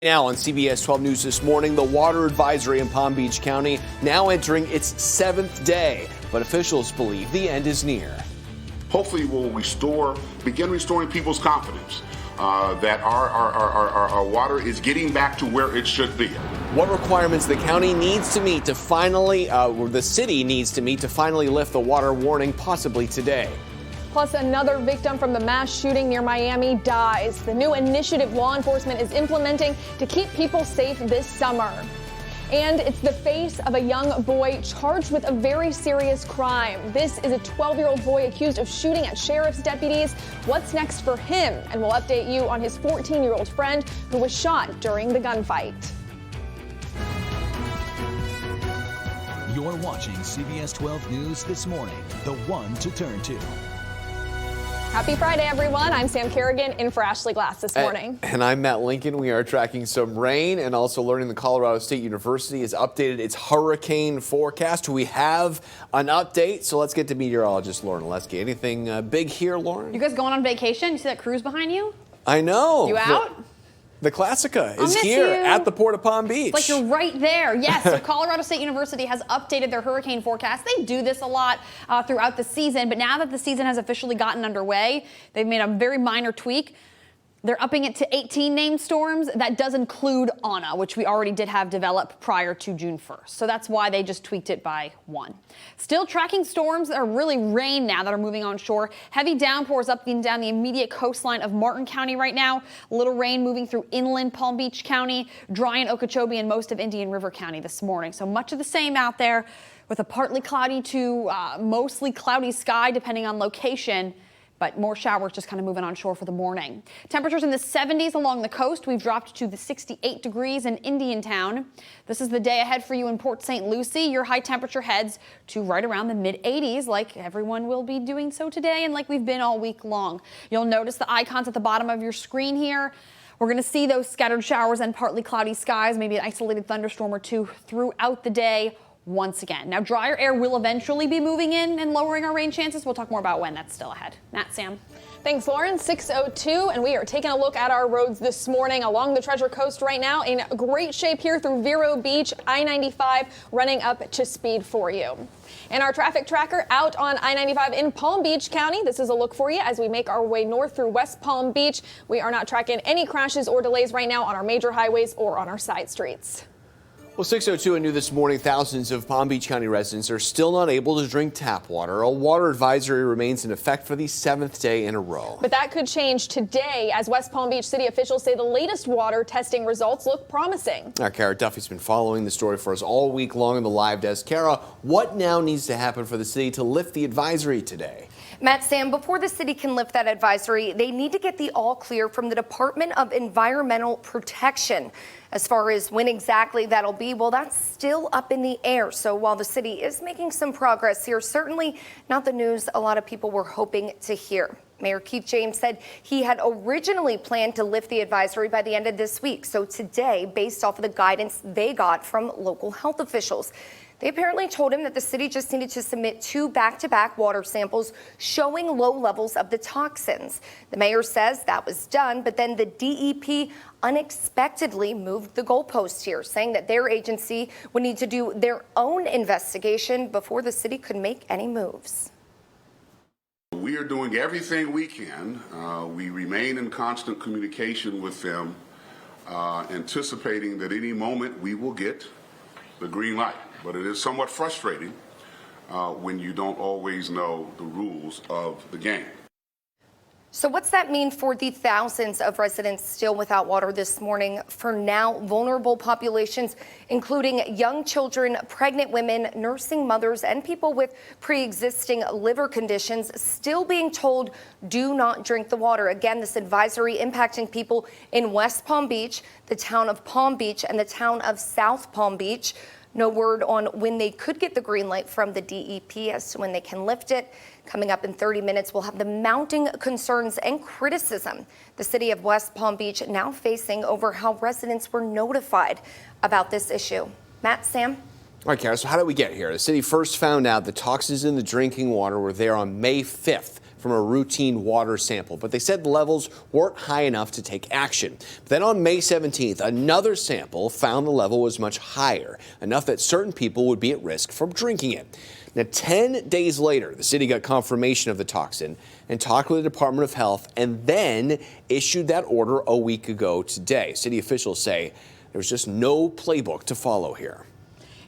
Now on CBS 12 News this morning, the water advisory in Palm Beach County now entering its 7th day, but officials believe the end is near. Hopefully we'll begin restoring people's confidence that our water is getting back to where it should be. What requirements the county needs to meet to finally, or the city needs to meet to finally lift the water warning, possibly today. Plus, another victim from the mass shooting near Miami dies. The new initiative law enforcement is implementing to keep people safe this summer. And it's the face of a young boy charged with a very serious crime. This is a 12-year-old boy accused of shooting at sheriff's deputies. What's next for him? And we'll update you on his 14-year-old friend who was shot during the gunfight. You're watching CBS 12 News This Morning, the one to turn to. Happy Friday, everyone. I'm Sam Kerrigan in for Ashley Glass this morning. And I'm Matt Lincoln. We are tracking some rain and also learning the Colorado State University has updated its hurricane forecast. We have an update, so let's get to meteorologist Lauren Oleski. Anything big here, Lauren? You guys going on vacation? You see that cruise behind you? I know. You out? The Classica is here at the Port of Palm Beach. Like you're right there. Yes, so Colorado State University has updated their hurricane forecast. They do this a lot throughout the season, but now that the season has officially gotten underway, they've made a very minor tweak. They're upping it to 18 named storms. That does include Anna, which we already did have develop prior to June 1st. So that's why they just tweaked it by 1. Still tracking storms that are really rain now that are moving on shore. Heavy downpours up and down the immediate coastline of Martin County right now. A little rain moving through inland Palm Beach County, dry in Okeechobee and most of Indian River County this morning. So much of the same out there with a partly cloudy to mostly cloudy sky depending on location. But more showers just kind of moving on shore for the morning. Temperatures in the 70s along the coast. We've dropped to the 68 degrees in Indiantown. This is the day ahead for you in Port St. Lucie. Your high temperature heads to right around the mid-80s, like everyone will be doing so today and like we've been all week long. You'll notice the icons at the bottom of your screen here. We're going to see those scattered showers and partly cloudy skies, maybe an isolated thunderstorm or two throughout the day. Once again. Now, drier air will eventually be moving in and lowering our rain chances. We'll talk more about when. That's still ahead. Matt, Sam. Thanks, Lauren. 6:02, and we are taking a look at our roads this morning along the Treasure Coast right now. In great shape here through Vero Beach, I-95 running up to speed for you. And our traffic tracker out on I-95 in Palm Beach County. This is a look for you as we make our way north through West Palm Beach. We are not tracking any crashes or delays right now on our major highways or on our side streets. Well, 6:02 and new this morning, thousands of Palm Beach County residents are still not able to drink tap water. A water advisory remains in effect for the 7th day in a row. But that could change today as West Palm Beach city officials say the latest water testing results look promising. Our Kara Duffy's been following the story for us all week long in the live desk. Kara, what now needs to happen for the city to lift the advisory today? Matt, Sam, before the city can lift that advisory, they need to get the all clear from the Department of Environmental Protection. As far as when exactly that'll be, well, that's still up in the air. So while the city is making some progress here, certainly not the news a lot of people were hoping to hear. Mayor Keith James said he had originally planned to lift the advisory by the end of this week. So today, based off of the guidance they got from local health officials, they apparently told him that the city just needed to submit 2 back-to-back water samples showing low levels of the toxins. The mayor says that was done, but then the DEP unexpectedly moved the goalpost here, saying that their agency would need to do their own investigation before the city could make any moves. We are doing everything we can. We remain in constant communication with them, anticipating that any moment we will get the green light. But it is somewhat frustrating when you don't always know the rules of the game. So what's that mean for the thousands of residents still without water this morning? For now, vulnerable populations, including young children, pregnant women, nursing mothers, and people with pre-existing liver conditions still being told do not drink the water. Again, this advisory impacting people in West Palm Beach, the town of Palm Beach, and the town of South Palm Beach. No word on when they could get the green light from the DEP as to when they can lift it. Coming up in 30 minutes, we'll have the mounting concerns and criticism the city of West Palm Beach now facing over how residents were notified about this issue. Matt, Sam? All right, Kara, so how did we get here? The city first found out the toxins in the drinking water were there on May 5th. from a routine water sample, but they said the levels weren't high enough to take action. But then on May 17th, another sample found the level was much higher, enough that certain people would be at risk from drinking it. Now, 10 days later, the city got confirmation of the toxin and talked with the Department of Health and then issued that order a week ago today. City officials say there's just no playbook to follow here.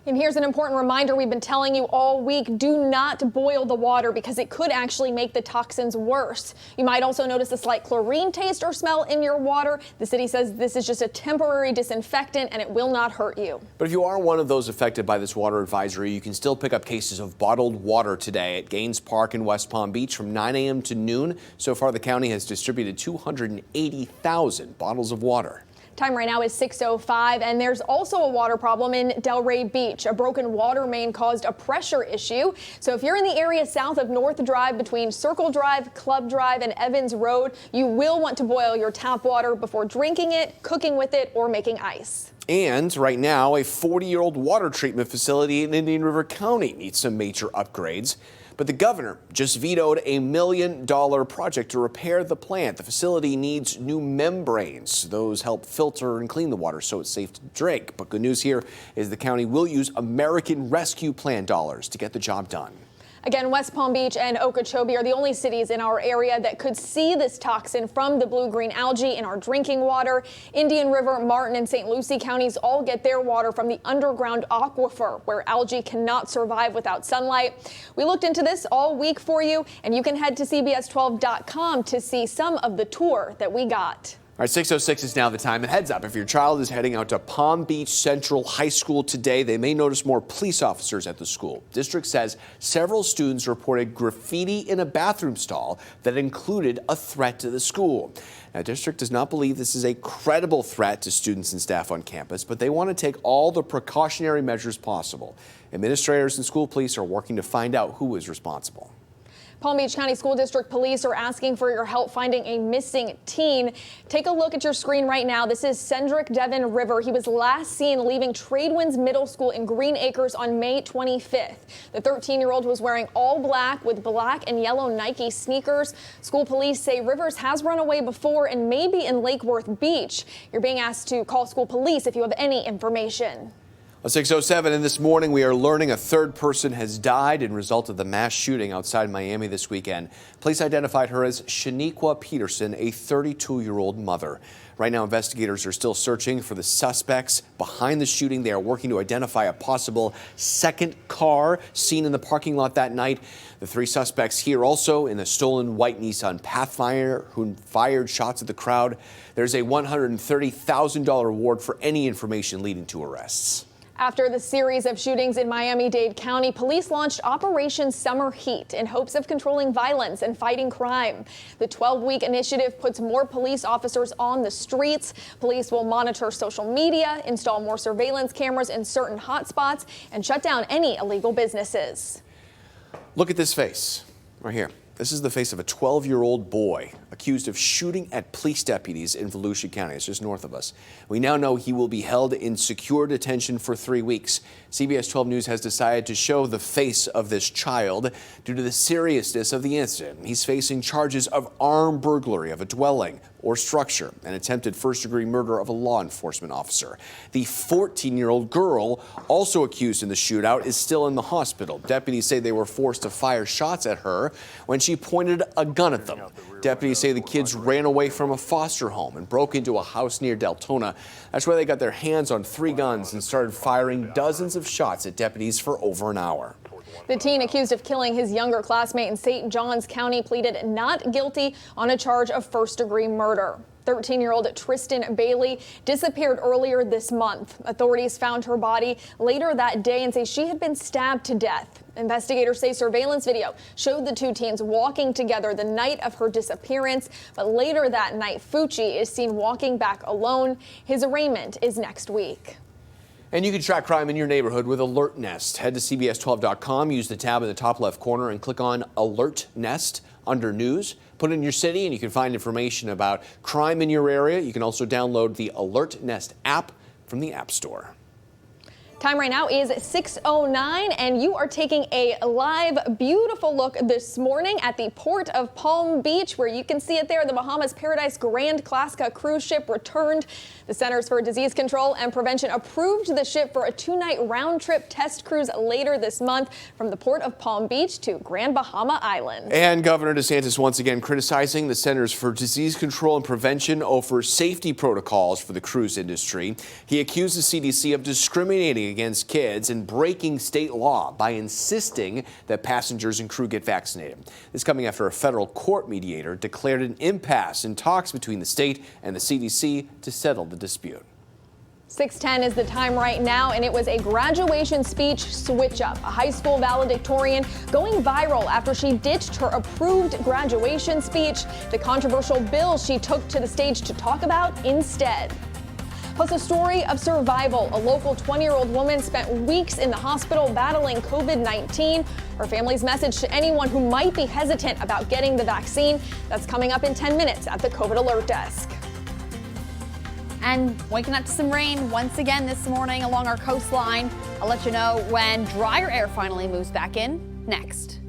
And here's an important reminder we've been telling you all week. Do not boil the water because it could actually make the toxins worse. You might also notice a slight chlorine taste or smell in your water. The city says this is just a temporary disinfectant and it will not hurt you. But if you are one of those affected by this water advisory, you can still pick up cases of bottled water today at Gaines Park in West Palm Beach from 9 a.m. to noon. So far, the county has distributed 280,000 bottles of water. Time right now is 6:05, and there's also a water problem in Delray Beach. A broken water main caused a pressure issue. So if you're in the area south of North Drive between Circle Drive, Club Drive, and Evans Road, you will want to boil your tap water before drinking it, cooking with it, or making ice. And right now, a 40-year-old water treatment facility in Indian River County needs some major upgrades. But the governor just vetoed a $1 million project to repair the plant. The facility needs new membranes. Those help filter and clean the water so it's safe to drink. But good news here is the county will use American Rescue Plan dollars to get the job done. Again, West Palm Beach and Okeechobee are the only cities in our area that could see this toxin from the blue-green algae in our drinking water. Indian River, Martin, and St. Lucie counties all get their water from the underground aquifer, where algae cannot survive without sunlight. We looked into this all week for you, and you can head to CBS12.com to see some of the tour that we got. All right, 6:06 is now the time. And heads up, if your child is heading out to Palm Beach Central High School today, they may notice more police officers at the school. District says several students reported graffiti in a bathroom stall that included a threat to the school. Now, district does not believe this is a credible threat to students and staff on campus, but they want to take all the precautionary measures possible. Administrators and school police are working to find out who is responsible. Palm Beach County School District Police are asking for your help finding a missing teen. Take a look at your screen right now. This is Cendric Devin River. He was last seen leaving Tradewinds Middle School in Green Acres on May 25th. The 13-year-old was wearing all black with black and yellow Nike sneakers. School police say Rivers has run away before and may be in Lake Worth Beach. You're being asked to call school police if you have any information. 6:07, and this morning we are learning a third person has died in result of the mass shooting outside Miami this weekend. Police identified her as Shaniqua Peterson, a 32-year-old mother. Right now, investigators are still searching for the suspects behind the shooting. They are working to identify a possible second car seen in the parking lot that night. The three suspects here also in the stolen white Nissan Pathfinder who fired shots at the crowd. There's a $130,000 reward for any information leading to arrests. After the series of shootings in Miami-Dade County, police launched Operation Summer Heat in hopes of controlling violence and fighting crime. The 12-week initiative puts more police officers on the streets. Police will monitor social media, install more surveillance cameras in certain hotspots, and shut down any illegal businesses. Look at this face right here. This is the face of a 12-year-old boy accused of shooting at police deputies in Volusia County. It's just north of us. We now know he will be held in secure detention for 3 weeks. CBS 12 News has decided to show the face of this child due to the seriousness of the incident. He's facing charges of armed burglary of a dwelling or structure and attempted first-degree murder of a law enforcement officer. The 14-year-old girl, also accused in the shootout, is still in the hospital. Deputies say they were forced to fire shots at her when she pointed a gun at them. Deputies say the kids ran away from a foster home and broke into a house near Deltona. That's where they got their hands on 3 guns and started firing dozens of shots at deputies for over an hour. The teen accused of killing his younger classmate in St. Johns County pleaded not guilty on a charge of first-degree murder. 13-year-old Tristan Bailey disappeared earlier this month. Authorities found her body later that day and say she had been stabbed to death. Investigators say surveillance video showed the 2 teens walking together the night of her disappearance, but later that night, Fucci is seen walking back alone. His arraignment is next week. And you can track crime in your neighborhood with Alert Nest. Head to CBS12.com, use the tab in the top left corner and click on Alert Nest under News. Put in your city and you can find information about crime in your area. You can also download the Alert Nest app from the App Store. Time right now is 6:09, and you are taking a live, beautiful look this morning at the port of Palm Beach, where you can see it there. The Bahamas Paradise Grand Classica cruise ship returned. The Centers for Disease Control and Prevention approved the ship for a 2-night round-trip test cruise later this month from the port of Palm Beach to Grand Bahama Island. And Governor DeSantis once again criticizing the Centers for Disease Control and Prevention over safety protocols for the cruise industry. He accused the CDC of discriminating against kids and breaking state law by insisting that passengers and crew get vaccinated. This coming after a federal court mediator declared an impasse in talks between the state and the CDC to settle the dispute. 6:10 is the time right now, and it was a graduation speech switch-up. A high school valedictorian going viral after she ditched her approved graduation speech, the controversial bill she took to the stage to talk about instead. Plus, a story of survival. A local 20-year-old woman spent weeks in the hospital battling COVID-19. Her family's message to anyone who might be hesitant about getting the vaccine. That's coming up in 10 minutes at the COVID Alert Desk. And waking up to some rain once again this morning along our coastline. I'll let you know when drier air finally moves back in next.